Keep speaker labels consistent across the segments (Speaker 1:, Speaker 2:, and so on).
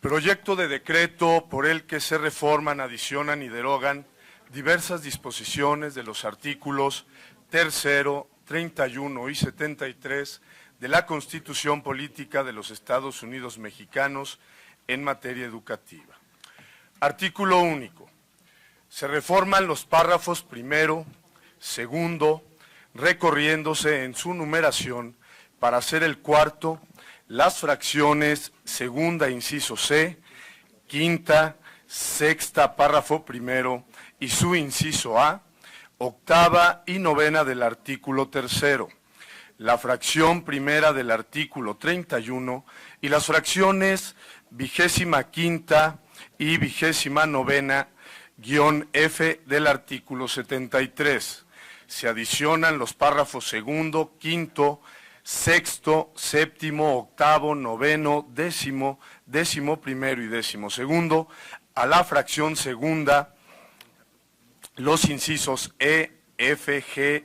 Speaker 1: Proyecto de decreto por el que se reforman, adicionan y derogan diversas disposiciones de los artículos 3, 31 y 73 de la Constitución Política de los Estados Unidos Mexicanos en materia educativa. Artículo único. Se reforman los párrafos primero, segundo, recorriéndose en su numeración para hacer el cuarto, las fracciones segunda, inciso C, quinta, sexta, párrafo primero y su inciso A, octava y novena del artículo tercero, la fracción primera del artículo 31 y las fracciones 25ª y 29ª guión F del artículo 73. Se adicionan los párrafos segundo, quinto, sexto, séptimo, octavo, noveno, décimo, décimo primero y décimo segundo, a la fracción segunda, los incisos E, F, G,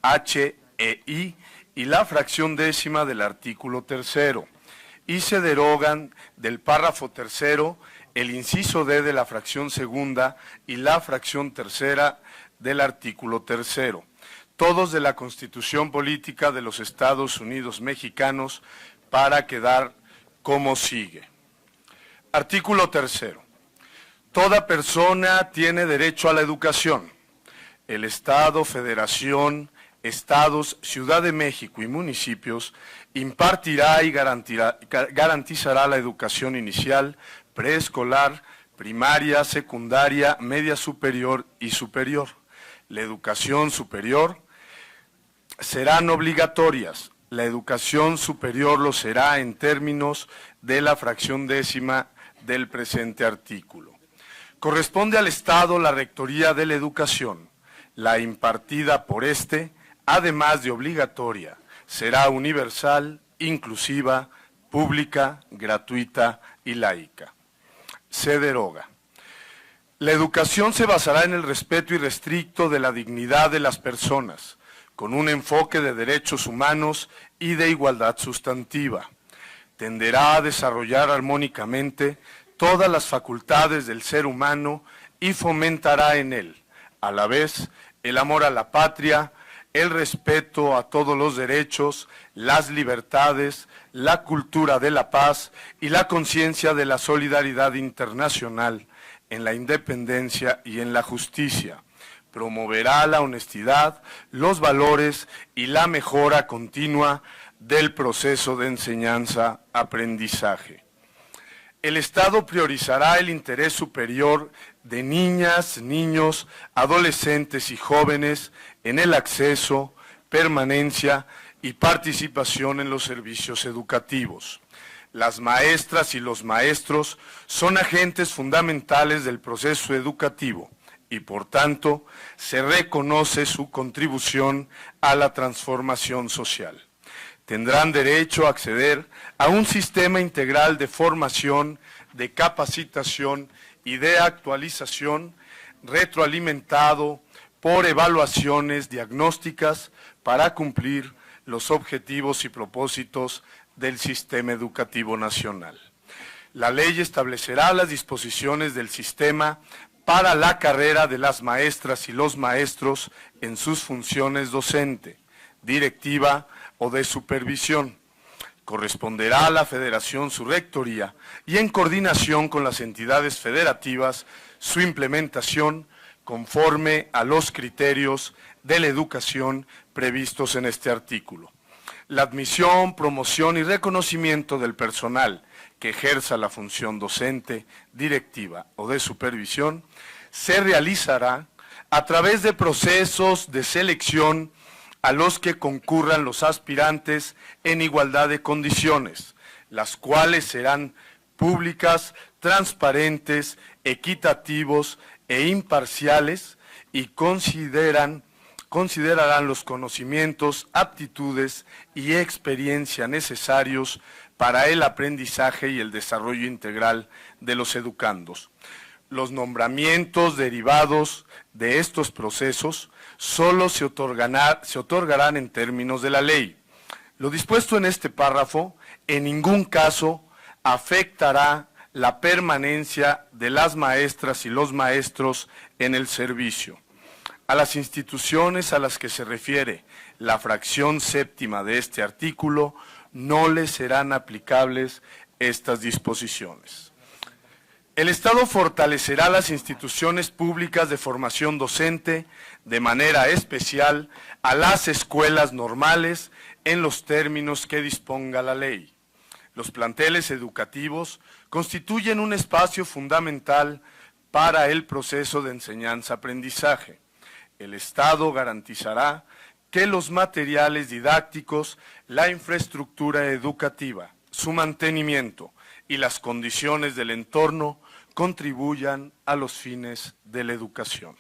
Speaker 1: H, E, I y la fracción décima del artículo tercero. Y se derogan del párrafo tercero el inciso D de la fracción segunda y la fracción tercera del artículo tercero, todos de la Constitución Política de los Estados Unidos Mexicanos, para quedar como sigue. Artículo tercero. Toda persona tiene derecho a la educación. El Estado, Federación, Estados, Ciudad de México y municipios impartirá y garantizará la educación inicial, preescolar, primaria, secundaria, media superior y superior. La educación superior serán obligatorias. La educación superior lo será en términos de la fracción décima del presente artículo. Corresponde al Estado la rectoría de la educación. La impartida por éste, además de obligatoria, será universal, inclusiva, pública, gratuita y laica. Se deroga. La educación se basará en el respeto irrestricto de la dignidad de las personas, con un enfoque de derechos humanos y de igualdad sustantiva. Tenderá a desarrollar armónicamente todas las facultades del ser humano y fomentará en él, a la vez, el amor a la patria, el respeto a todos los derechos, las libertades, la cultura de la paz y la conciencia de la solidaridad internacional en la independencia y en la justicia. Promoverá la honestidad, los valores y la mejora continua del proceso de enseñanza-aprendizaje. El Estado priorizará el interés superior de niñas, niños, adolescentes y jóvenes en el acceso, permanencia y participación en los servicios educativos. Las maestras y los maestros son agentes fundamentales del proceso educativo y, por tanto, se reconoce su contribución a la transformación social. Tendrán derecho a acceder a un sistema integral de formación, de capacitación y de actualización retroalimentado por evaluaciones diagnósticas para cumplir los objetivos y propósitos del sistema educativo nacional. La ley establecerá las disposiciones del sistema para la carrera de las maestras y los maestros en sus funciones docente, directiva o de supervisión. Corresponderá a la Federación su rectoría y en coordinación con las entidades federativas su implementación conforme a los criterios de la educación previstos en este artículo. La admisión, promoción y reconocimiento del personal que ejerza la función docente, directiva o de supervisión se realizará a través de procesos de selección a los que concurran los aspirantes en igualdad de condiciones, las cuales serán públicas, transparentes, equitativos e imparciales y considerarán los conocimientos, aptitudes y experiencia necesarios para el aprendizaje y el desarrollo integral de los educandos. Los nombramientos derivados de estos procesos solo se otorgarán en términos de la ley. Lo dispuesto en este párrafo en ningún caso afectará la permanencia de las maestras y los maestros en el servicio. A las instituciones a las que se refiere la fracción séptima de este artículo no les serán aplicables estas disposiciones. El Estado fortalecerá las instituciones públicas de formación docente, de manera especial a las escuelas normales en los términos que disponga la ley. Los planteles educativos constituyen un espacio fundamental para el proceso de enseñanza-aprendizaje. El Estado garantizará que los materiales didácticos, la infraestructura educativa, su mantenimiento y las condiciones del entorno contribuyan a los fines de la educación.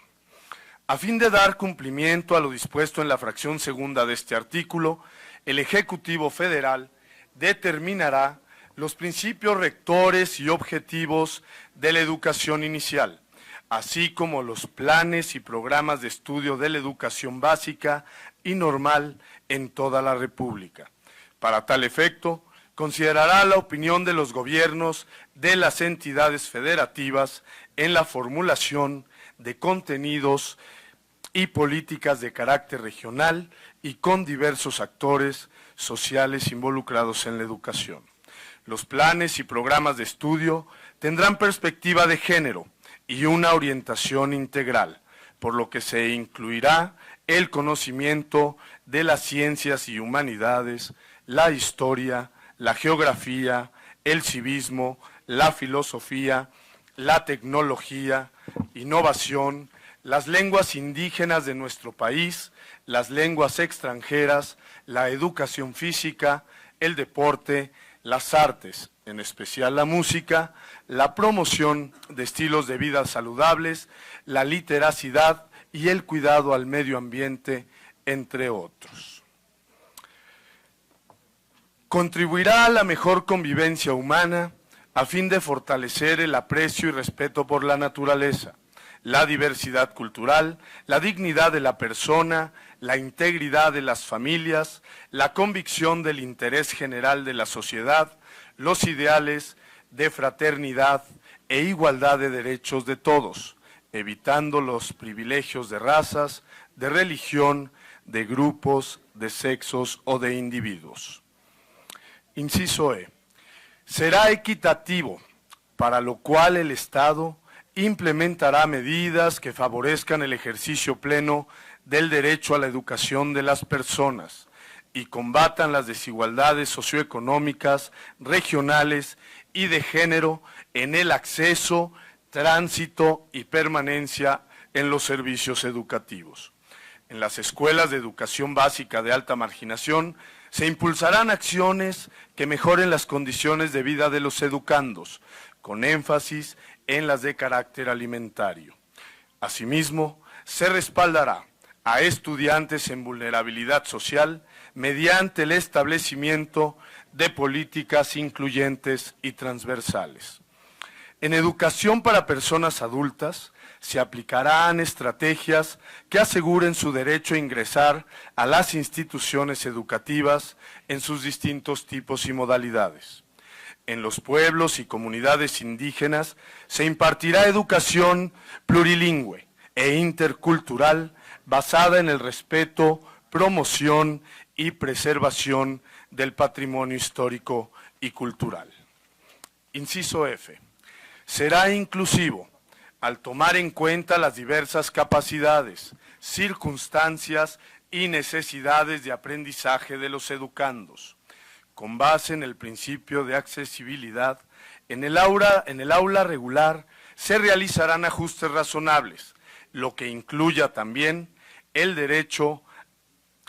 Speaker 1: A fin de dar cumplimiento a lo dispuesto en la fracción segunda de este artículo, el Ejecutivo Federal determinará los principios rectores y objetivos de la educación inicial, así como los planes y programas de estudio de la educación básica y normal en toda la República. Para tal efecto, considerará la opinión de los gobiernos de las entidades federativas en la formulación de contenidos y políticas de carácter regional y con diversos actores sociales involucrados en la educación. Los planes y programas de estudio tendrán perspectiva de género y una orientación integral, por lo que se incluirá el conocimiento de las ciencias y humanidades, la historia, la geografía, el civismo, la filosofía, la tecnología, innovación, las lenguas indígenas de nuestro país, las lenguas extranjeras, la educación física, el deporte, las artes, en especial la música, la promoción de estilos de vida saludables, la literacidad y el cuidado al medio ambiente, entre otros. Contribuirá a la mejor convivencia humana a fin de fortalecer el aprecio y respeto por la naturaleza, la diversidad cultural, la dignidad de la persona, la integridad de las familias, la convicción del interés general de la sociedad, los ideales de fraternidad e igualdad de derechos de todos, evitando los privilegios de razas, de religión, de grupos, de sexos o de individuos. Inciso E. Será equitativo, para lo cual el Estado implementará medidas que favorezcan el ejercicio pleno del derecho a la educación de las personas y combatan las desigualdades socioeconómicas, regionales y de género en el acceso, tránsito y permanencia en los servicios educativos. En las escuelas de educación básica de alta marginación se impulsarán acciones que mejoren las condiciones de vida de los educandos, con énfasis en las de carácter alimentario. Asimismo, se respaldará a estudiantes en vulnerabilidad social mediante el establecimiento de políticas incluyentes y transversales. En educación para personas adultas, se aplicarán estrategias que aseguren su derecho a ingresar a las instituciones educativas en sus distintos tipos y modalidades. En los pueblos y comunidades indígenas se impartirá educación plurilingüe e intercultural basada en el respeto, promoción y preservación del patrimonio histórico y cultural. Inciso F. Será inclusivo al tomar en cuenta las diversas capacidades, circunstancias y necesidades de aprendizaje de los educandos. Con base en el principio de accesibilidad, en el aula regular se realizarán ajustes razonables, lo que incluya también el derecho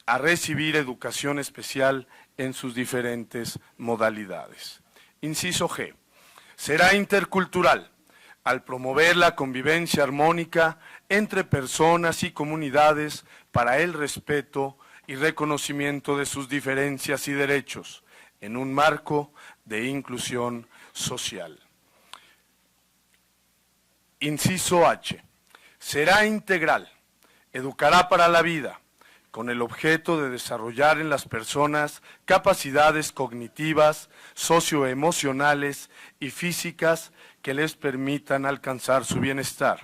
Speaker 1: a recibir educación especial en sus diferentes modalidades. Inciso G. Será intercultural, al promover la convivencia armónica entre personas y comunidades para el respeto y reconocimiento de sus diferencias y derechos, en un marco de inclusión social. Inciso H. Será integral, educará para la vida, con el objeto de desarrollar en las personas capacidades cognitivas, socioemocionales y físicas que les permitan alcanzar su bienestar.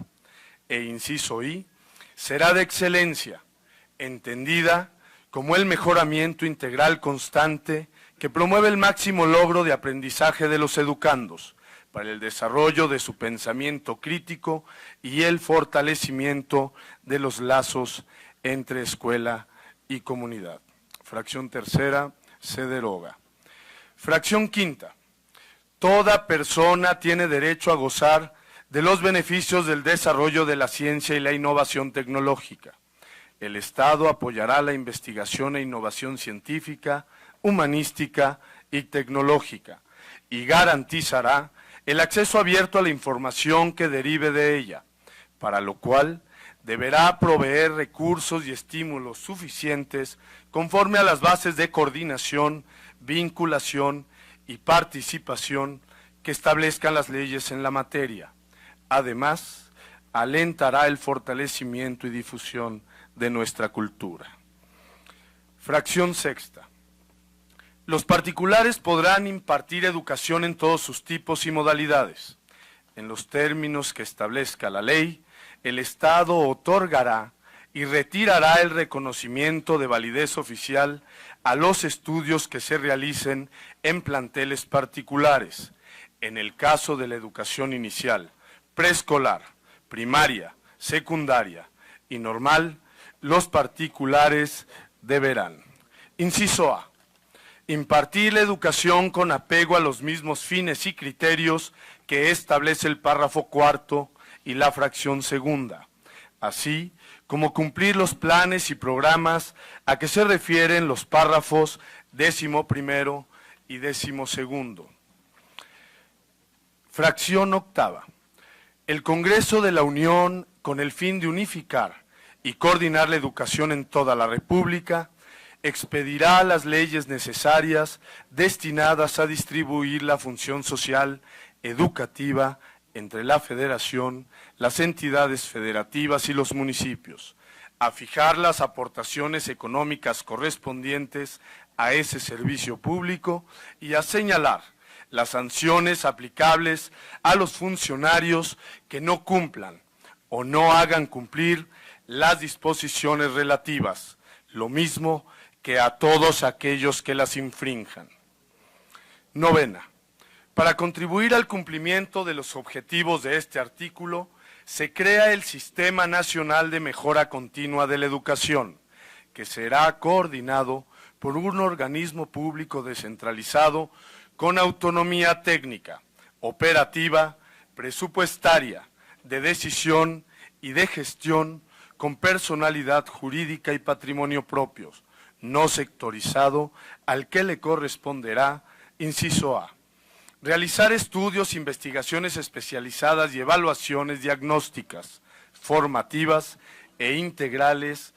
Speaker 1: E inciso I, será de excelencia, entendida como el mejoramiento integral constante que promueve el máximo logro de aprendizaje de los educandos para el desarrollo de su pensamiento crítico y el fortalecimiento de los lazos entre escuela y comunidad. Fracción tercera, se deroga. Fracción quinta, toda persona tiene derecho a gozar de los beneficios del desarrollo de la ciencia y la innovación tecnológica. El Estado apoyará la investigación e innovación científica, humanística y tecnológica y garantizará el acceso abierto a la información que derive de ella, para lo cual deberá proveer recursos y estímulos suficientes conforme a las bases de coordinación, vinculación y participación que establezcan las leyes en la materia. Además, alentará el fortalecimiento y difusión de nuestra cultura. Fracción sexta. Los particulares podrán impartir educación en todos sus tipos y modalidades. En los términos que establezca la ley, el Estado otorgará y retirará el reconocimiento de validez oficial a los estudios que se realicen en planteles particulares, en el caso de la educación inicial, preescolar, primaria, secundaria y normal. Los particulares deberán, inciso A, impartir la educación con apego a los mismos fines y criterios que establece el párrafo cuarto y la fracción segunda, así como cumplir los planes y programas a que se refieren los párrafos 11º y 12º. Fracción octava. El Congreso de la Unión, con el fin de unificar y coordinar la educación en toda la República, expedirá las leyes necesarias destinadas a distribuir la función social educativa entre la Federación, las entidades federativas y los municipios, a fijar las aportaciones económicas correspondientes a ese servicio público y a señalar las sanciones aplicables a los funcionarios que no cumplan o no hagan cumplir las disposiciones relativas, lo mismo que a todos aquellos que las infrinjan. Novena. Para contribuir al cumplimiento de los objetivos de este artículo, se crea el Sistema Nacional de Mejora Continua de la Educación, que será coordinado por un organismo público descentralizado con autonomía técnica, operativa, presupuestaria, de decisión y de gestión, con personalidad jurídica y patrimonio propios, no sectorizado, al que le corresponderá, inciso A, realizar estudios, investigaciones especializadas y evaluaciones diagnósticas, formativas e integrales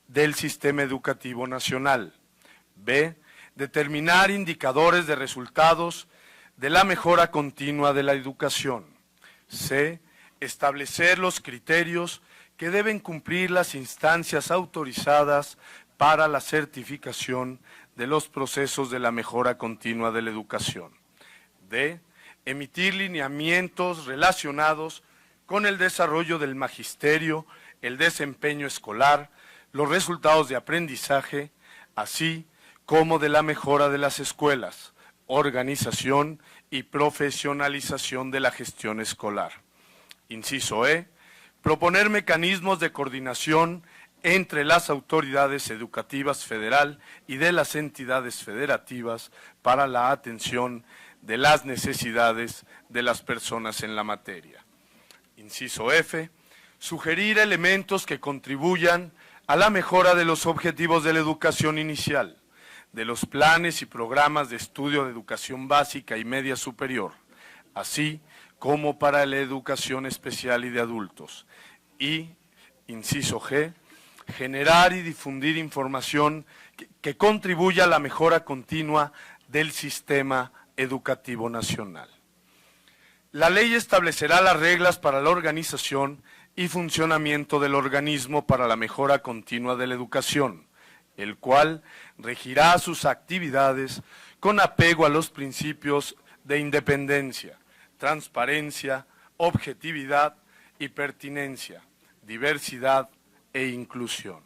Speaker 1: del sistema educativo nacional. B, determinar indicadores de resultados de la mejora continua de la educación. C, establecer los criterios que deben cumplir las instancias autorizadas para la certificación de los procesos de la mejora continua de la educación. D, emitir lineamientos relacionados con el desarrollo del magisterio, el desempeño escolar, los resultados de aprendizaje, así como de la mejora de las escuelas, organización y profesionalización de la gestión escolar. Inciso E, proponer mecanismos de coordinación entre las autoridades educativas federal y de las entidades federativas para la atención de las necesidades de las personas en la materia. Inciso F, sugerir elementos que contribuyan a la mejora de los objetivos de la educación inicial, de los planes y programas de estudio de educación básica y media superior, así como para la educación especial y de adultos. Y, inciso G, generar y difundir información que contribuya a la mejora continua del sistema educativo nacional. La ley establecerá las reglas para la organización y funcionamiento del organismo para la mejora continua de la educación, el cual regirá sus actividades con apego a los principios de independencia, transparencia, objetividad y pertinencia, diversidad e inclusión.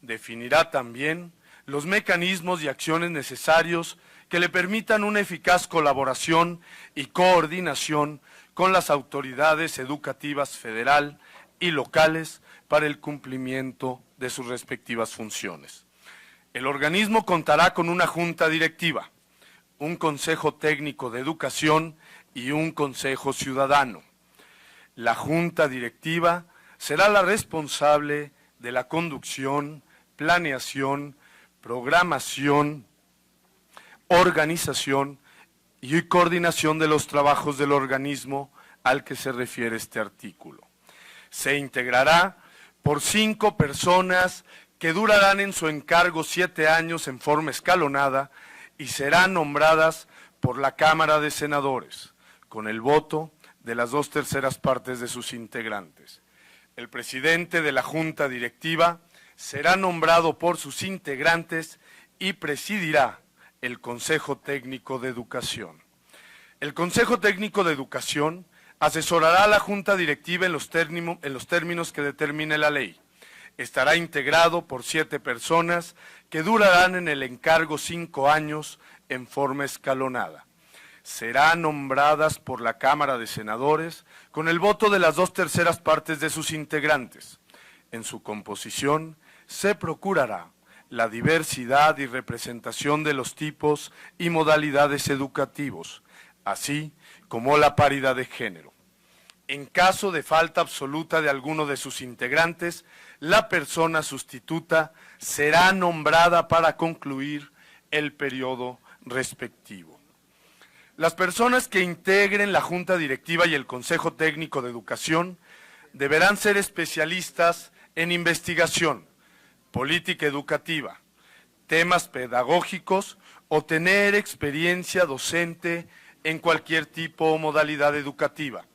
Speaker 1: Definirá también los mecanismos y acciones necesarios que le permitan una eficaz colaboración y coordinación con las autoridades educativas federal y locales para el cumplimiento de sus respectivas funciones. El organismo contará con una junta directiva, un consejo técnico de educación y un consejo ciudadano. La junta directiva será la responsable de la conducción, planeación, programación, organización y coordinación de los trabajos del organismo al que se refiere este artículo. Se integrará por 5 personas que durarán en su encargo 7 años en forma escalonada y serán nombradas por la Cámara de Senadores, con el voto de las 2/3 partes de sus integrantes. El presidente de la Junta Directiva será nombrado por sus integrantes y presidirá el Consejo Técnico de Educación. El Consejo Técnico de Educación asesorará a la Junta Directiva en los términos que determine la ley. Estará integrado por 7 personas que durarán en el encargo 5 años en forma escalonada. Serán nombradas por la Cámara de Senadores con el voto de las 2/3 partes de sus integrantes. En su composición se procurará la diversidad y representación de los tipos y modalidades educativos, así como la paridad de género. En caso de falta absoluta de alguno de sus integrantes, la persona sustituta será nombrada para concluir el periodo respectivo. Las personas que integren la Junta Directiva y el Consejo Técnico de Educación deberán ser especialistas en investigación, política educativa, temas pedagógicos o tener experiencia docente en cualquier tipo o modalidad educativa.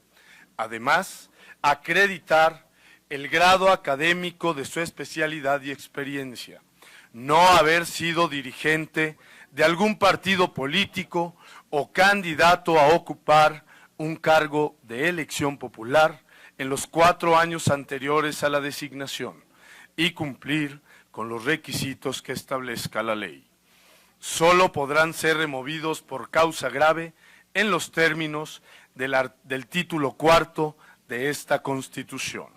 Speaker 1: Además, acreditar el grado académico de su especialidad y experiencia, no haber sido dirigente de algún partido político o candidato a ocupar un cargo de elección popular en los 4 años anteriores a la designación y cumplir con los requisitos que establezca la ley. Solo podrán ser removidos por causa grave en los términos del título 4 de esta Constitución.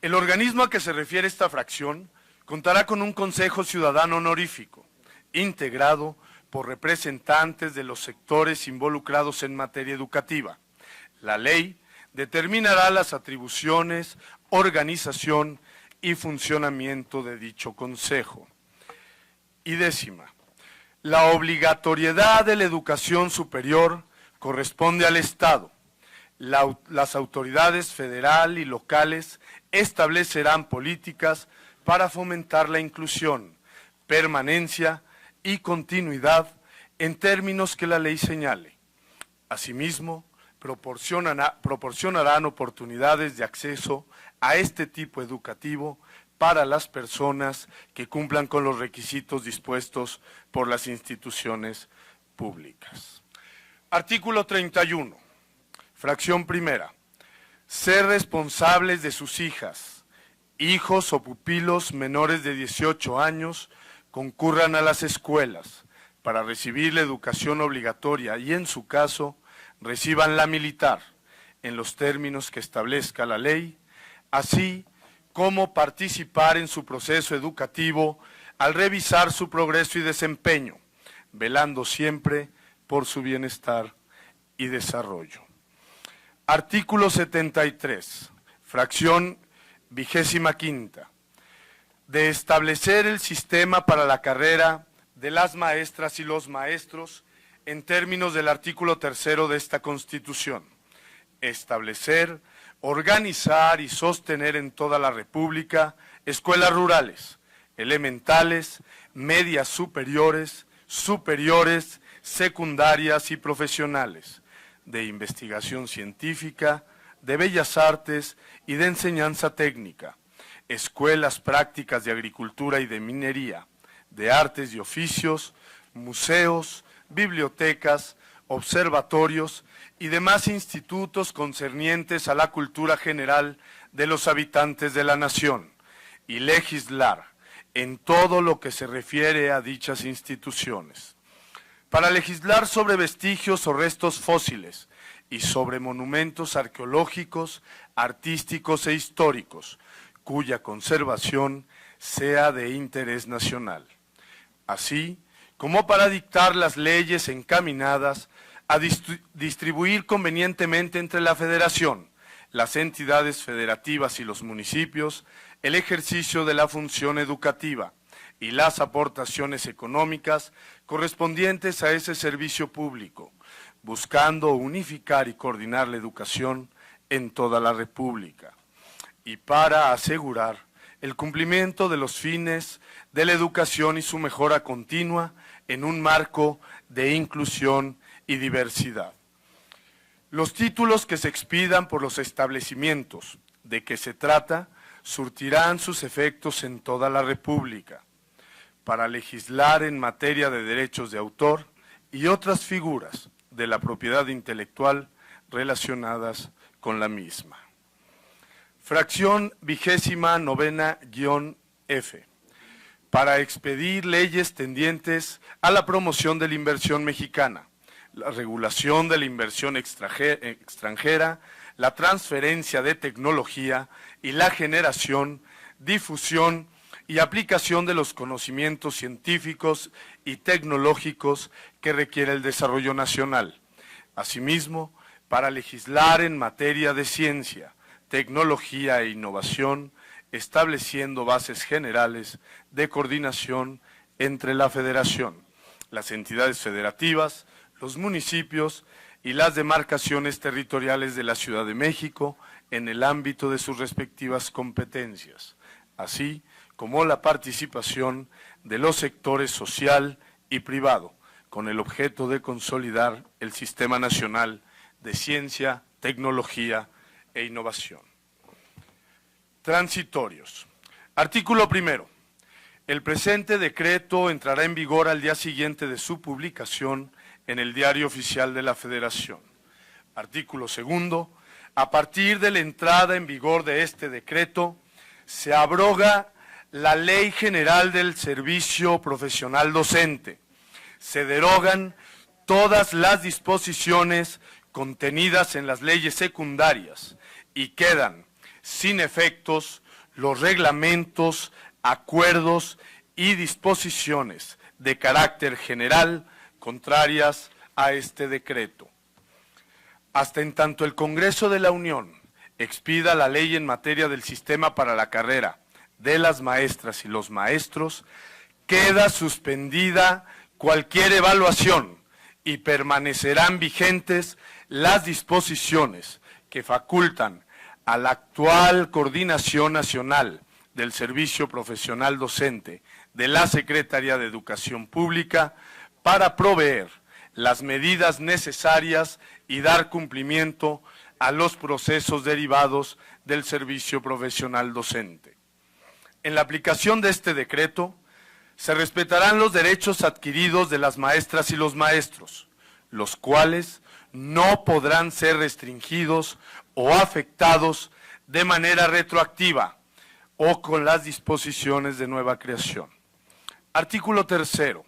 Speaker 1: El organismo a que se refiere esta fracción contará con un Consejo Ciudadano honorífico, integrado por representantes de los sectores involucrados en materia educativa. La ley determinará las atribuciones, organización y funcionamiento de dicho consejo. Y 10ª, la obligatoriedad de la educación superior corresponde al Estado. Las autoridades federal y locales establecerán políticas para fomentar la inclusión, permanencia y continuidad en términos que la ley señale. Asimismo, proporcionarán oportunidades de acceso a este tipo educativo para las personas que cumplan con los requisitos dispuestos por las instituciones públicas. Artículo 31, fracción primera. Ser responsables de sus hijas, hijos o pupilos menores de 18 años concurran a las escuelas para recibir la educación obligatoria y, en su caso, reciban la militar en los términos que establezca la ley, así como participar en su proceso educativo al revisar su progreso y desempeño, velando siempre por su bienestar y desarrollo. Artículo 73, fracción 25ª. De establecer el sistema para la carrera de las maestras y los maestros en términos del artículo 3 de esta Constitución. Establecer, organizar y sostener en toda la República escuelas rurales, elementales, medias superiores, secundarias y profesionales, de investigación científica, de bellas artes y de enseñanza técnica, escuelas prácticas de agricultura y de minería, de artes y oficios, museos, bibliotecas, observatorios y demás institutos concernientes a la cultura general de los habitantes de la nación, y legislar en todo lo que se refiere a dichas instituciones. Para legislar sobre vestigios o restos fósiles y sobre monumentos arqueológicos, artísticos e históricos, cuya conservación sea de interés nacional. Así como para dictar las leyes encaminadas a distribuir convenientemente entre la Federación, las entidades federativas y los municipios, el ejercicio de la función educativa y las aportaciones económicas correspondientes a ese servicio público, buscando unificar y coordinar la educación en toda la República, y para asegurar el cumplimiento de los fines de la educación y su mejora continua en un marco de inclusión y diversidad. Los títulos que se expidan por los establecimientos de que se trata surtirán sus efectos en toda la República para legislar en materia de derechos de autor y otras figuras de la propiedad intelectual relacionadas con la misma. Fracción 29-F. Para expedir leyes tendientes a la promoción de la inversión mexicana, la regulación de la inversión extranjera, la transferencia de tecnología y la generación, difusión y aplicación de los conocimientos científicos y tecnológicos que requiere el desarrollo nacional. Asimismo, para legislar en materia de ciencia, tecnología e innovación, estableciendo bases generales de coordinación entre la Federación, las entidades federativas, los municipios y las demarcaciones territoriales de la Ciudad de México en el ámbito de sus respectivas competencias, así como la participación de los sectores social y privado, con el objeto de consolidar el Sistema Nacional de Ciencia, Tecnología e Innovación. Transitorios. Artículo primero. El presente decreto entrará en vigor al día siguiente de su publicación en el Diario Oficial de la Federación. Artículo segundo. A partir de la entrada en vigor de este decreto, se abroga la Ley General del Servicio Profesional Docente. Se derogan todas las disposiciones contenidas en las leyes secundarias y quedan sin efectos los reglamentos, acuerdos y disposiciones de carácter general contrarias a este decreto. Hasta en tanto el Congreso de la Unión expida la ley en materia del sistema para la carrera de las maestras y los maestros, queda suspendida cualquier evaluación y permanecerán vigentes las disposiciones que facultan a la actual Coordinación Nacional del Servicio Profesional Docente de la Secretaría de Educación Pública para proveer las medidas necesarias y dar cumplimiento a los procesos derivados del servicio profesional docente. En la aplicación de este decreto, se respetarán los derechos adquiridos de las maestras y los maestros, los cuales no podrán ser restringidos o afectados de manera retroactiva o con las disposiciones de nueva creación. Artículo tercero.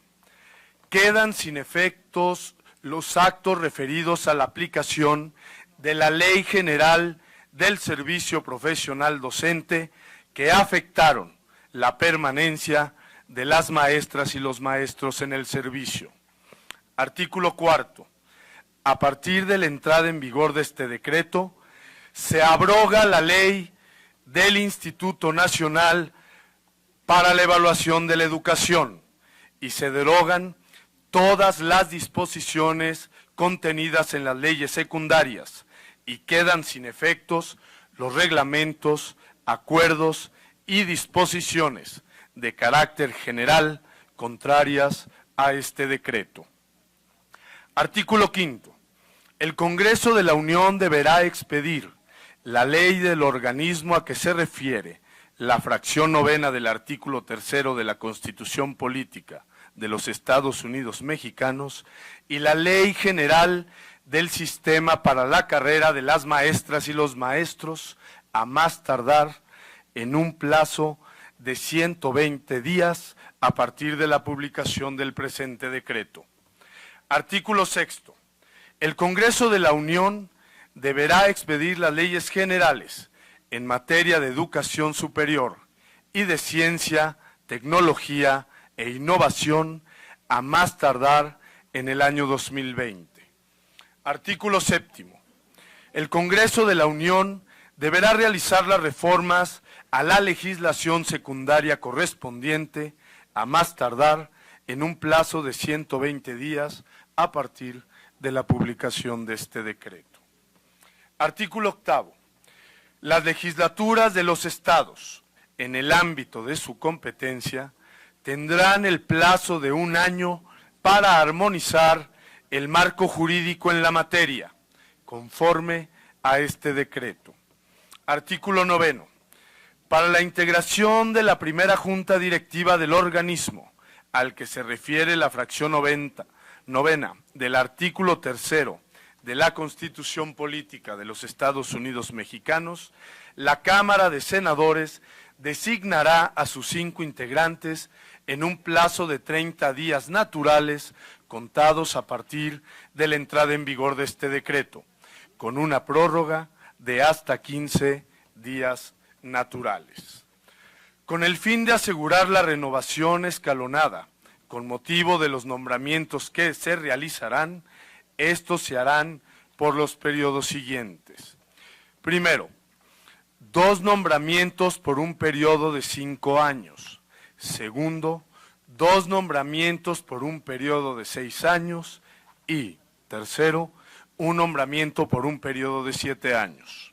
Speaker 1: Quedan sin efectos los actos referidos a la aplicación de la Ley General del Servicio Profesional Docente que afectaron la permanencia de las maestras y los maestros en el servicio. Artículo cuarto. A partir de la entrada en vigor de este decreto, se abroga la ley del Instituto Nacional para la Evaluación de la Educación y se derogan todas las disposiciones contenidas en las leyes secundarias y quedan sin efectos los reglamentos, acuerdos y disposiciones de carácter general contrarias a este decreto. Artículo quinto. El Congreso de la Unión deberá expedir la ley del organismo a que se refiere la fracción novena del artículo tercero de la Constitución Política de los Estados Unidos Mexicanos y la Ley General del sistema para la carrera de las maestras y los maestros a más tardar en un plazo de 120 días a partir de la publicación del presente decreto. Artículo 6. El Congreso de la Unión deberá expedir las leyes generales en materia de educación superior y de ciencia, tecnología e innovación a más tardar en el año 2020. Artículo 7. El Congreso de la Unión deberá realizar las reformas a la legislación secundaria correspondiente a más tardar en un plazo de 120 días a partir de la publicación de este decreto. Artículo 8. Las legislaturas de los estados, en el ámbito de su competencia, tendrán el plazo de 1 año para armonizar el marco jurídico en la materia, conforme a este decreto. Artículo 9. Para la integración de la primera junta directiva del organismo, al que se refiere la fracción novena del artículo 3 de la Constitución Política de los Estados Unidos Mexicanos, la Cámara de Senadores designará a sus 5 integrantes en un plazo de 30 días naturales contados a partir de la entrada en vigor de este decreto, con una prórroga de hasta 15 días naturales. Con el fin de asegurar la renovación escalonada con motivo de los nombramientos que se realizarán, estos se harán por los periodos siguientes. Primero, 2 nombramientos por un periodo de 5 años. Segundo, 2 nombramientos por un periodo de 6 años. Y, tercero, un nombramiento por un periodo de 7 años.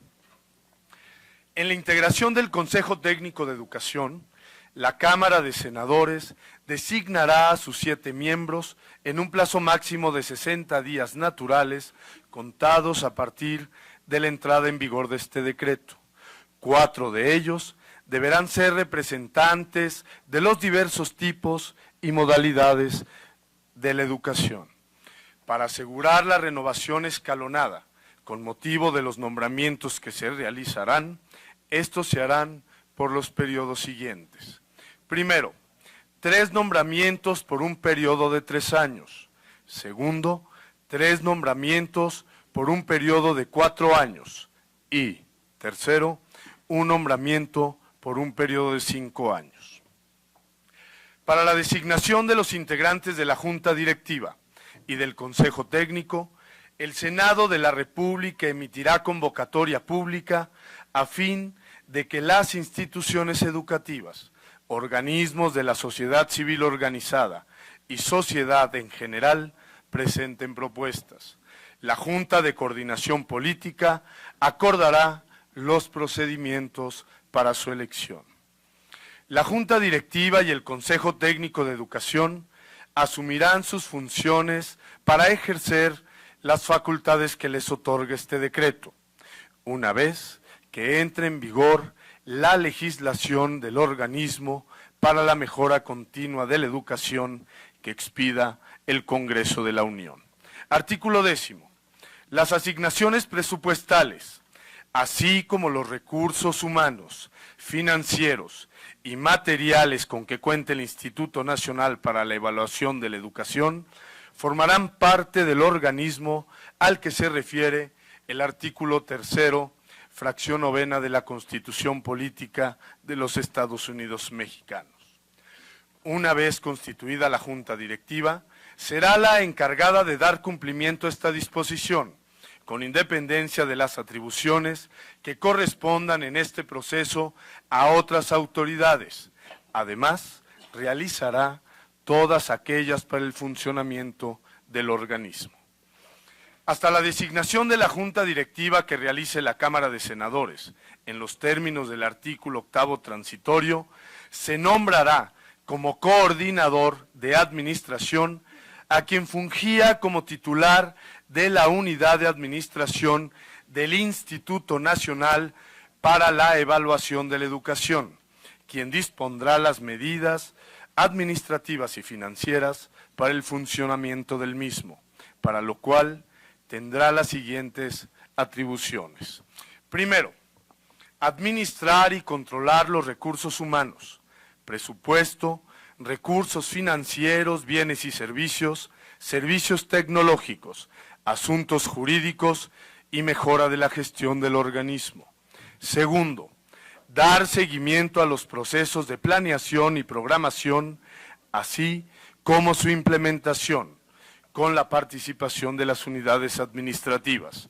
Speaker 1: En la integración del Consejo Técnico de Educación, la Cámara de Senadores designará a sus 7 miembros en un plazo máximo de 60 días naturales, contados a partir de la entrada en vigor de este decreto. 4 de ellos deberán ser representantes de los diversos tipos y modalidades de la educación. Para asegurar la renovación escalonada con motivo de los nombramientos que se realizarán, estos se harán por los periodos siguientes. Primero, 3 nombramientos por un periodo de 3 años. Segundo, 3 nombramientos por un periodo de 4 años. Y, tercero, un nombramiento por un periodo de 5 años. Para la designación de los integrantes de la Junta Directiva y del Consejo Técnico, el Senado de la República emitirá convocatoria pública a fin de que las instituciones educativas, organismos de la sociedad civil organizada y sociedad en general presenten propuestas. La Junta de Coordinación Política acordará los procedimientos para su elección. La Junta Directiva y el Consejo Técnico de Educación asumirán sus funciones para ejercer las facultades que les otorga este decreto, una vez que entre en vigor la legislación del organismo para la mejora continua de la educación que expida el Congreso de la Unión. Artículo 10. Las asignaciones presupuestales, así como los recursos humanos, financieros y materiales con que cuente el Instituto Nacional para la Evaluación de la Educación, formarán parte del organismo al que se refiere el artículo 3, fracción 9 de la Constitución Política de los Estados Unidos Mexicanos. Una vez constituida la Junta Directiva, será la encargada de dar cumplimiento a esta disposición, con independencia de las atribuciones que correspondan en este proceso a otras autoridades. Además, realizará todas aquellas para el funcionamiento del organismo. Hasta la designación de la Junta Directiva que realice la Cámara de Senadores, en los términos del artículo 8 transitorio, se nombrará como coordinador de administración a quien fungía como titular de la Unidad de Administración del Instituto Nacional para la Evaluación de la Educación, quien dispondrá las medidas administrativas y financieras para el funcionamiento del mismo, para lo cual tendrá las siguientes atribuciones. Primero, administrar y controlar los recursos humanos, presupuesto, recursos financieros, bienes y servicios, servicios tecnológicos, asuntos jurídicos y mejora de la gestión del organismo. Segundo, dar seguimiento a los procesos de planeación y programación, así como su implementación, con la participación de las unidades administrativas.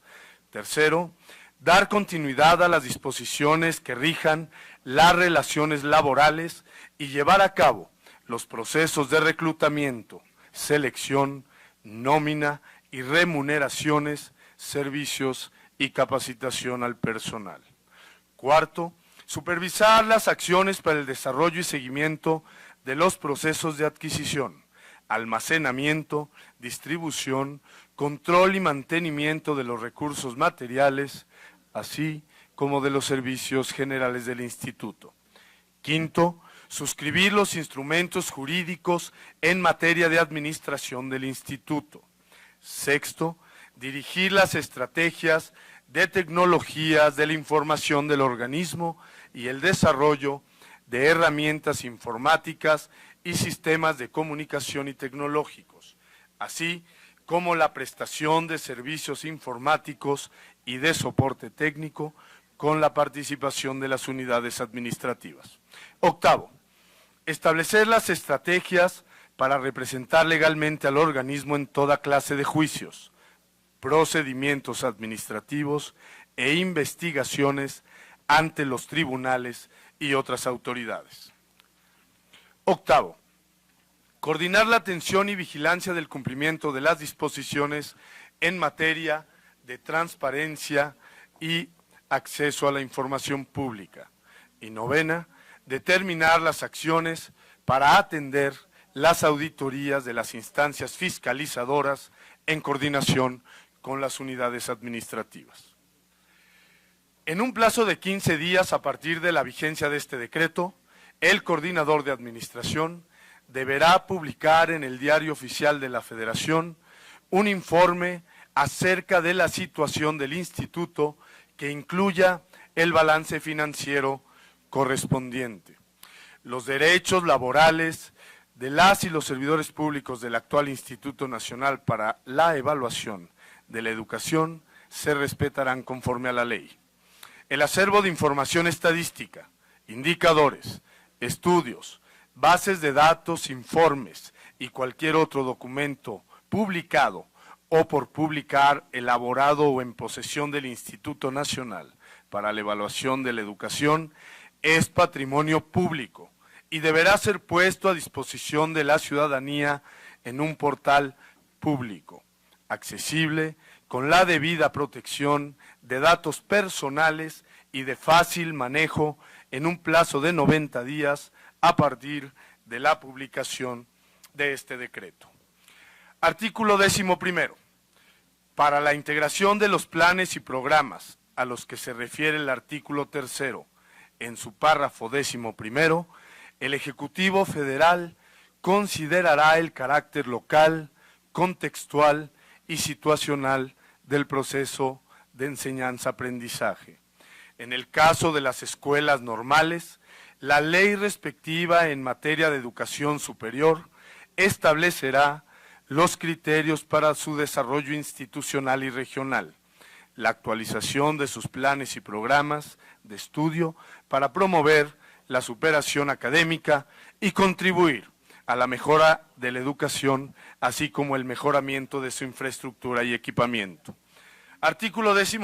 Speaker 1: Tercero, dar continuidad a las disposiciones que rijan las relaciones laborales y llevar a cabo los procesos de reclutamiento, selección, nómina y remuneraciones, servicios y capacitación al personal. Cuarto, supervisar las acciones para el desarrollo y seguimiento de los procesos de adquisición, almacenamiento, distribución, control y mantenimiento de los recursos materiales, así como de los servicios generales del Instituto. Quinto, suscribir los instrumentos jurídicos en materia de administración del Instituto. Sexto, dirigir las estrategias de tecnologías de la información del organismo y el desarrollo de herramientas informáticas y sistemas de comunicación y tecnológicos, así como la prestación de servicios informáticos y de soporte técnico con la participación de las unidades administrativas. Octavo, establecer las estrategias para representar legalmente al organismo en toda clase de juicios, procedimientos administrativos e investigaciones ante los tribunales y otras autoridades. Octavo, coordinar la atención y vigilancia del cumplimiento de las disposiciones en materia de transparencia y acceso a la información pública. Y novena, determinar las acciones para atender las auditorías de las instancias fiscalizadoras en coordinación con las unidades administrativas. En un plazo de 15 días a partir de la vigencia de este decreto, el coordinador de administración deberá publicar en el Diario Oficial de la Federación un informe acerca de la situación del Instituto que incluya el balance financiero correspondiente, los derechos laborales de las y los servidores públicos del actual Instituto Nacional para la Evaluación de la Educación se respetarán conforme a la ley. El acervo de información estadística, indicadores, estudios, bases de datos, informes y cualquier otro documento publicado o por publicar, elaborado o en posesión del Instituto Nacional para la Evaluación de la Educación es patrimonio público y deberá ser puesto a disposición de la ciudadanía en un portal público, accesible, con la debida protección de datos personales y de fácil manejo en un plazo de 90 días a partir de la publicación de este decreto. Artículo 11. Para la integración de los planes y programas a los que se refiere el artículo 3, en su párrafo 11, el Ejecutivo Federal considerará el carácter local, contextual y situacional del proceso de enseñanza-aprendizaje. En el caso de las escuelas normales, la ley respectiva en materia de educación superior establecerá los criterios para su desarrollo institucional y regional, la actualización de sus planes y programas de estudio para promover la superación académica y contribuir a la mejora de la educación, así como el mejoramiento de su infraestructura y equipamiento. Artículo 12.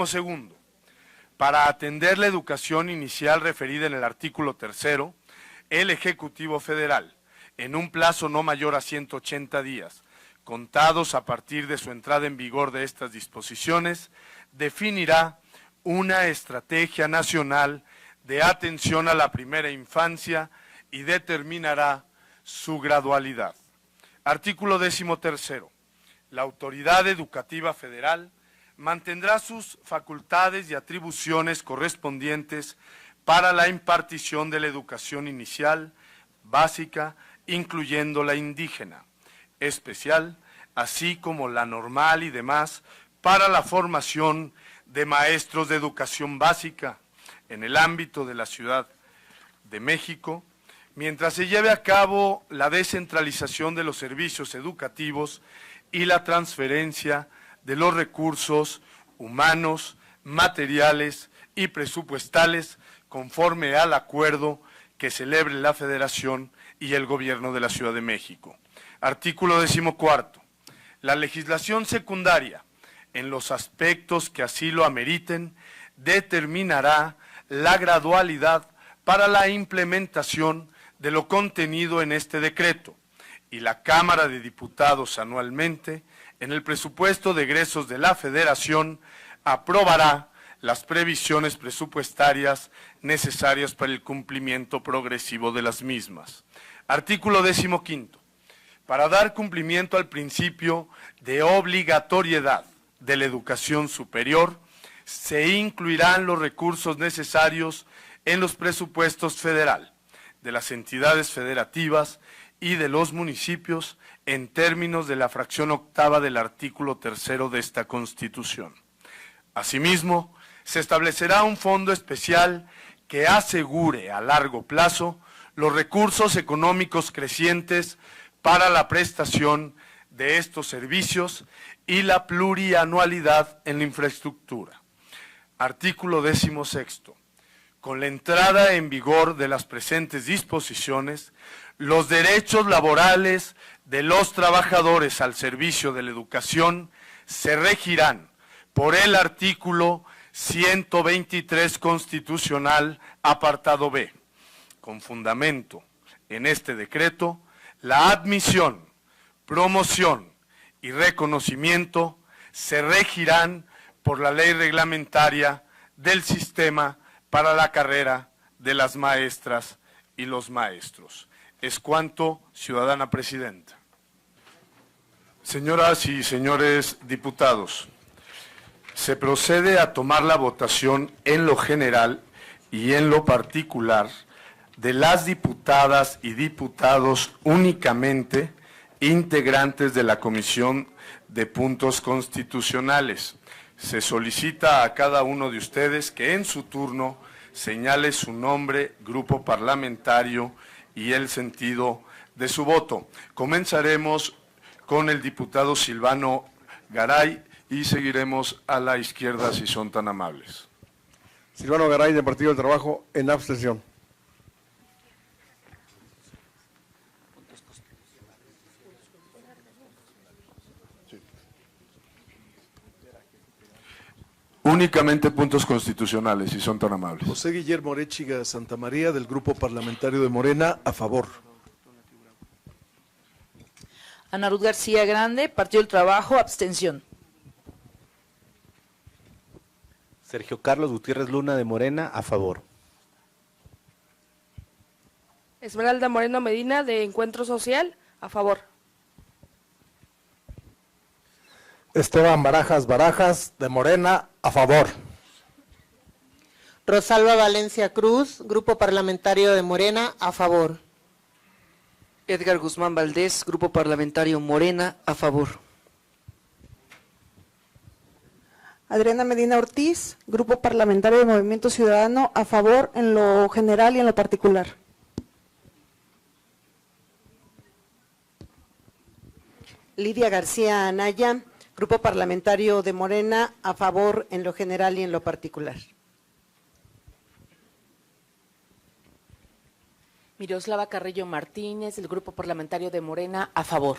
Speaker 1: Para atender la educación inicial referida en el artículo 3, el Ejecutivo Federal, en un plazo no mayor a 180 días, contados a partir de su entrada en vigor de estas disposiciones, definirá una estrategia nacional de atención a la primera infancia y determinará su gradualidad. Artículo 13. La Autoridad Educativa Federal mantendrá sus facultades y atribuciones correspondientes para la impartición de la educación inicial, básica, incluyendo la indígena, especial, así como la normal y demás, para la formación de maestros de educación básica en el ámbito de la Ciudad de México, mientras se lleve a cabo la descentralización de los servicios educativos y la transferencia de los recursos humanos, materiales y presupuestales conforme al acuerdo que celebre la Federación y el Gobierno de la Ciudad de México. Artículo 14. La legislación secundaria, en los aspectos que así lo ameriten, determinará la gradualidad para la implementación de lo contenido en este decreto, y la Cámara de Diputados anualmente, en el presupuesto de egresos de la Federación, aprobará las previsiones presupuestarias necesarias para el cumplimiento progresivo de las mismas. Artículo 15. Para dar cumplimiento al principio de obligatoriedad de la educación superior, se incluirán los recursos necesarios en los presupuestos federal, de las entidades federativas y de los municipios en términos de la fracción octava del artículo 3 de esta Constitución. Asimismo, se establecerá un fondo especial que asegure a largo plazo los recursos económicos crecientes para la prestación de estos servicios y la plurianualidad en la infraestructura. Artículo 16. Con la entrada en vigor de las presentes disposiciones, los derechos laborales de los trabajadores al servicio de la educación se regirán por el artículo 123 constitucional, apartado B. Con fundamento en este decreto, la admisión, promoción y reconocimiento se regirán por la ley reglamentaria del sistema para la carrera de las maestras y los maestros. Es cuanto, ciudadana presidenta. Señoras y señores diputados, se procede a tomar la votación en lo general y en lo particular de las diputadas y diputados únicamente integrantes de la Comisión de Puntos Constitucionales. Se solicita a cada uno de ustedes que en su turno señale su nombre, grupo parlamentario y el sentido de su voto. Comenzaremos con el diputado Silvano Garay y seguiremos a la izquierda si son tan amables.
Speaker 2: Silvano Garay, del Partido del Trabajo, en abstención.
Speaker 1: Únicamente puntos constitucionales, si son tan amables.
Speaker 3: José Guillermo Oréchiga Santamaría, del Grupo Parlamentario de Morena, a favor.
Speaker 4: Ana Ruth García Grande, Partido del Trabajo, abstención.
Speaker 5: Sergio Carlos Gutiérrez Luna, de Morena, a favor.
Speaker 6: Esmeralda Moreno Medina, de Encuentro Social, a favor.
Speaker 7: Esteban Barajas, de Morena, a favor.
Speaker 8: Rosalba Valencia Cruz, Grupo Parlamentario de Morena, a favor.
Speaker 9: Edgar Guzmán Valdés, Grupo Parlamentario Morena, a favor.
Speaker 10: Adriana Medina Ortiz, Grupo Parlamentario de Movimiento Ciudadano, a favor en lo general y en lo particular.
Speaker 8: Lidia García Anaya, Grupo Parlamentario de Morena, a favor en lo general y en lo particular.
Speaker 4: Miroslava Carrillo Martínez, del Grupo Parlamentario de Morena, a favor.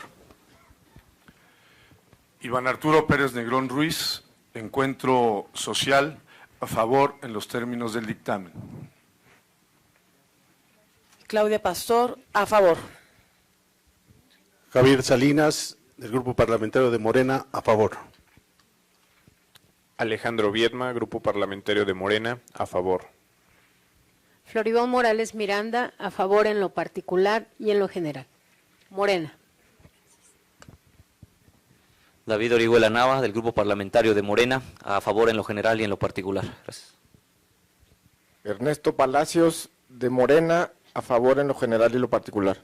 Speaker 1: Iván Arturo Pérez Negrón Ruiz, Encuentro Social, a favor en los términos del dictamen.
Speaker 4: Claudia Pastor, a favor.
Speaker 2: Javier Salinas, del Grupo Parlamentario de Morena, a favor.
Speaker 11: Alejandro Viedma, Grupo Parlamentario de Morena, a favor.
Speaker 12: Floribón Morales Miranda, a favor en lo particular y en lo general. Morena.
Speaker 13: David Orihuela Nava, del Grupo Parlamentario de Morena, a favor en lo general y en lo particular. Gracias.
Speaker 14: Ernesto Palacios, de Morena, a favor en lo general y lo particular.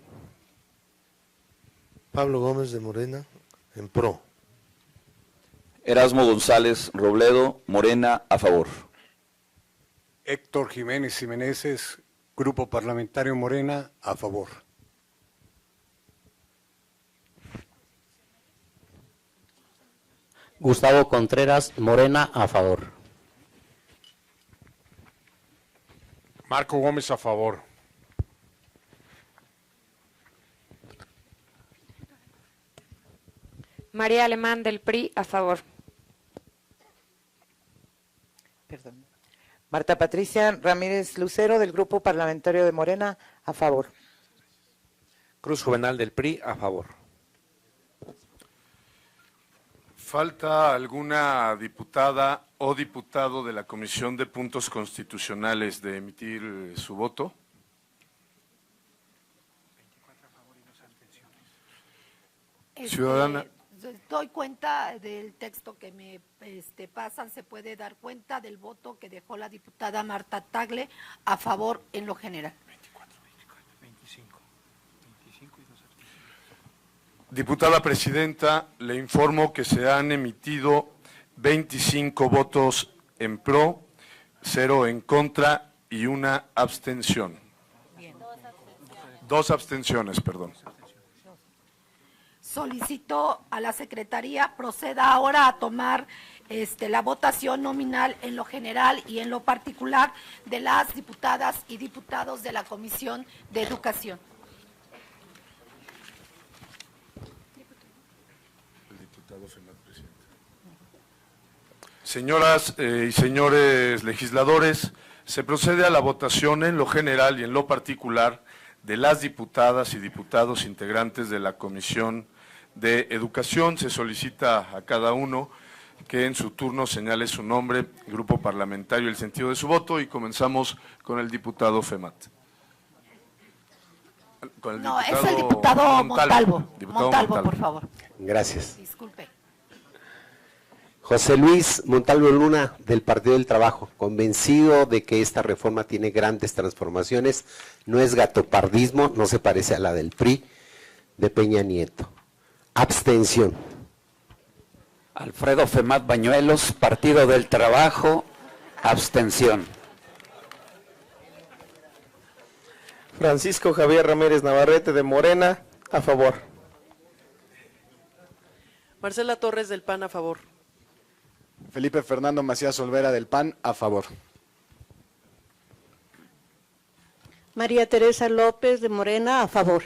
Speaker 15: Pablo Gómez, de Morena, en pro. Erasmo González Robledo, Morena, a favor.
Speaker 16: Héctor Jiménez y Meneses, Grupo Parlamentario Morena, a favor.
Speaker 7: Gustavo Contreras, Morena, a favor.
Speaker 16: Marco Gómez, a favor.
Speaker 17: María Alemán del PRI, a favor.
Speaker 18: Perdón. Marta Patricia Ramírez Lucero, del Grupo Parlamentario de Morena, a favor.
Speaker 5: Cruz Juvenal del PRI, a favor.
Speaker 1: ¿Falta alguna diputada o diputado de la Comisión de Puntos Constitucionales de emitir su voto? Ciudadana.
Speaker 19: Doy cuenta del texto que me pasan, se puede dar cuenta del voto que dejó la diputada Marta Tagle a favor en lo general.
Speaker 1: 25 y 2 abstenciones. Diputada Presidenta, le informo que se han emitido 25 votos en pro, 0 en contra y 1 abstención.
Speaker 19: Bien.
Speaker 1: 2 abstenciones, perdón.
Speaker 19: Solicito a la Secretaría proceda ahora a tomar la votación nominal en lo general y en lo particular de las diputadas y diputados de la Comisión de Educación.
Speaker 1: Señoras y señores legisladores, se procede a la votación en lo general y en lo particular de las diputadas y diputados integrantes de la Comisión de Educación. Se solicita a cada uno que en su turno señale su nombre, grupo parlamentario y el sentido de su voto, y comenzamos con el diputado Femat.
Speaker 19: No, es el diputado Montalvo. Montalvo, por favor.
Speaker 7: Gracias.
Speaker 19: Disculpe.
Speaker 7: José Luis Montalvo Luna, del Partido del Trabajo, convencido de que esta reforma tiene grandes transformaciones, no es gatopardismo, no se parece a la del PRI de Peña Nieto. Abstención.
Speaker 20: Alfredo Femat Bañuelos, Partido del Trabajo, abstención.
Speaker 21: Francisco Javier Ramírez Navarrete, de Morena, a favor.
Speaker 22: Marcela Torres, del PAN, a favor.
Speaker 23: Felipe Fernando Macías Olvera, del PAN, a favor.
Speaker 8: María Teresa López, de Morena, a favor.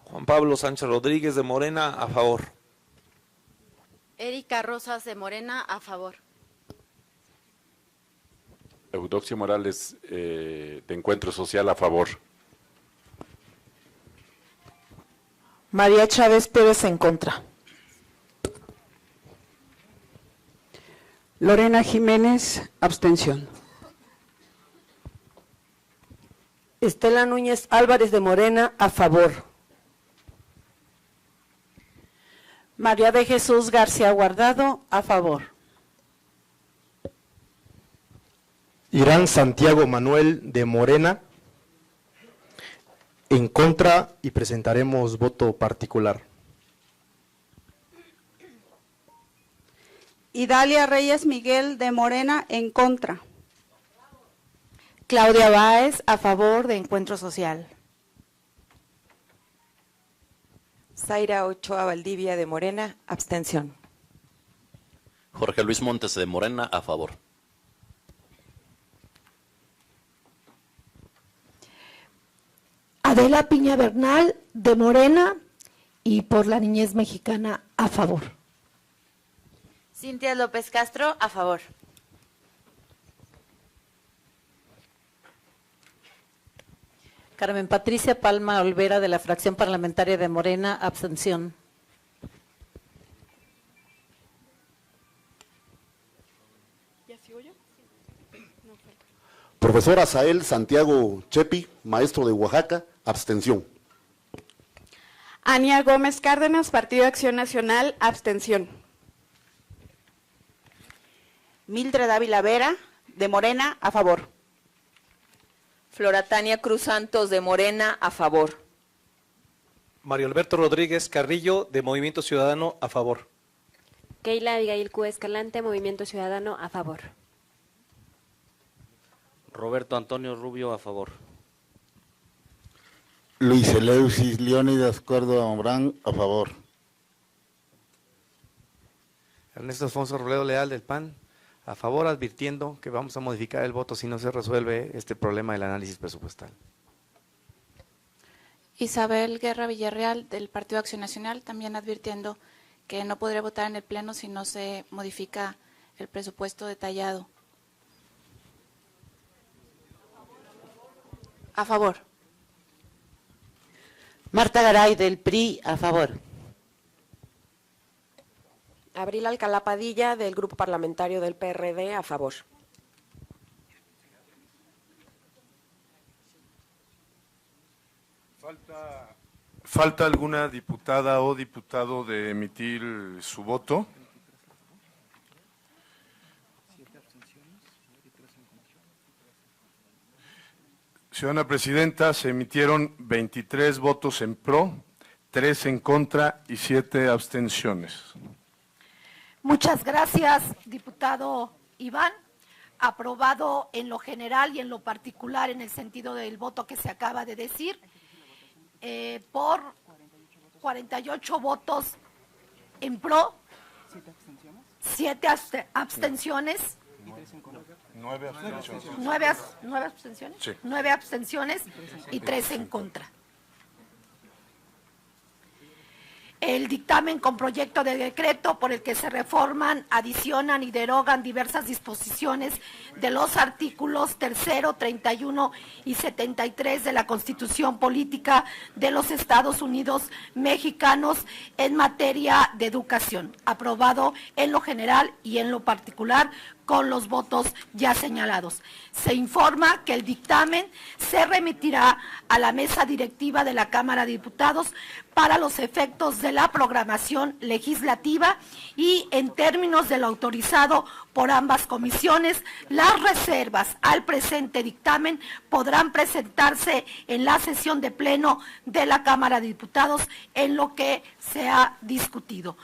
Speaker 5: Juan Pablo Sánchez Rodríguez, de Morena, a favor.
Speaker 24: Erika Rosas, de Morena, a favor.
Speaker 11: Eudoxia Morales, de Encuentro Social, a favor.
Speaker 10: María Chávez Pérez, en contra.
Speaker 25: Lorena Jiménez, abstención.
Speaker 8: Estela Núñez Álvarez, de Morena, a favor. María de Jesús García Guardado, a favor.
Speaker 7: Irán Santiago Manuel, de Morena, en contra, y presentaremos voto particular.
Speaker 10: Idalia Reyes Miguel, de Morena, en contra.
Speaker 4: Claudia Báez, a favor de Encuentro Social.
Speaker 18: Zaira Ochoa Valdivia, de Morena, abstención.
Speaker 13: Jorge Luis Montes, de Morena, a favor.
Speaker 19: Adela Piña Bernal, de Morena, y por la Niñez Mexicana, a favor.
Speaker 24: Cintia López Castro, a favor.
Speaker 8: Carmen Patricia Palma Olvera, de la fracción parlamentaria de Morena, abstención.
Speaker 2: Profesor Asael Santiago Chepi, maestro de Oaxaca, abstención.
Speaker 10: Ania Gómez Cárdenas, Partido de Acción Nacional, abstención.
Speaker 18: Mildred Ávila Vera, de Morena, a favor.
Speaker 26: Flora Tania Cruz Santos, de Morena, a favor.
Speaker 5: Mario Alberto Rodríguez Carrillo, de Movimiento Ciudadano, a favor.
Speaker 3: Keila Abigail Q. Escalante, Movimiento Ciudadano, a favor.
Speaker 13: Roberto Antonio Rubio, a favor.
Speaker 6: Luis Eleusis Leónidas Córdoba Morán, a favor.
Speaker 9: Ernesto Alfonso Robledo Leal, del PAN, a favor, advirtiendo que vamos a modificar el voto si no se resuelve este problema del análisis presupuestal.
Speaker 12: Isabel Guerra Villarreal, del Partido Acción Nacional, también advirtiendo que no podré votar en el Pleno si no se modifica el presupuesto detallado. A favor.
Speaker 18: Marta Garay, del PRI, a favor.
Speaker 14: Abril Alcalá Padilla, del Grupo Parlamentario del PRD, a favor.
Speaker 1: ¿Falta alguna diputada o diputado de emitir su voto? Ciudadana Presidenta, se emitieron 23 votos en pro, 3 en contra y 7 abstenciones.
Speaker 19: Muchas gracias, diputado Iván. Aprobado en lo general y en lo particular en el sentido del voto que se acaba de decir, por 48 votos en pro, 7 abstenciones.
Speaker 1: 9 abstenciones.
Speaker 19: 9 abstenciones.
Speaker 1: Sí.
Speaker 19: 9 abstenciones y 3 en contra. El dictamen con proyecto de decreto por el que se reforman, adicionan y derogan diversas disposiciones de los artículos 3, 31 y 73 de la Constitución Política de los Estados Unidos Mexicanos en materia de educación, aprobado en lo general y en lo particular con los votos ya señalados. Se informa que el dictamen se remitirá a la mesa directiva de la Cámara de Diputados para los efectos de la programación legislativa y en términos de lo autorizado por ambas comisiones, las reservas al presente dictamen podrán presentarse en la sesión de pleno de la Cámara de Diputados en lo que se ha discutido.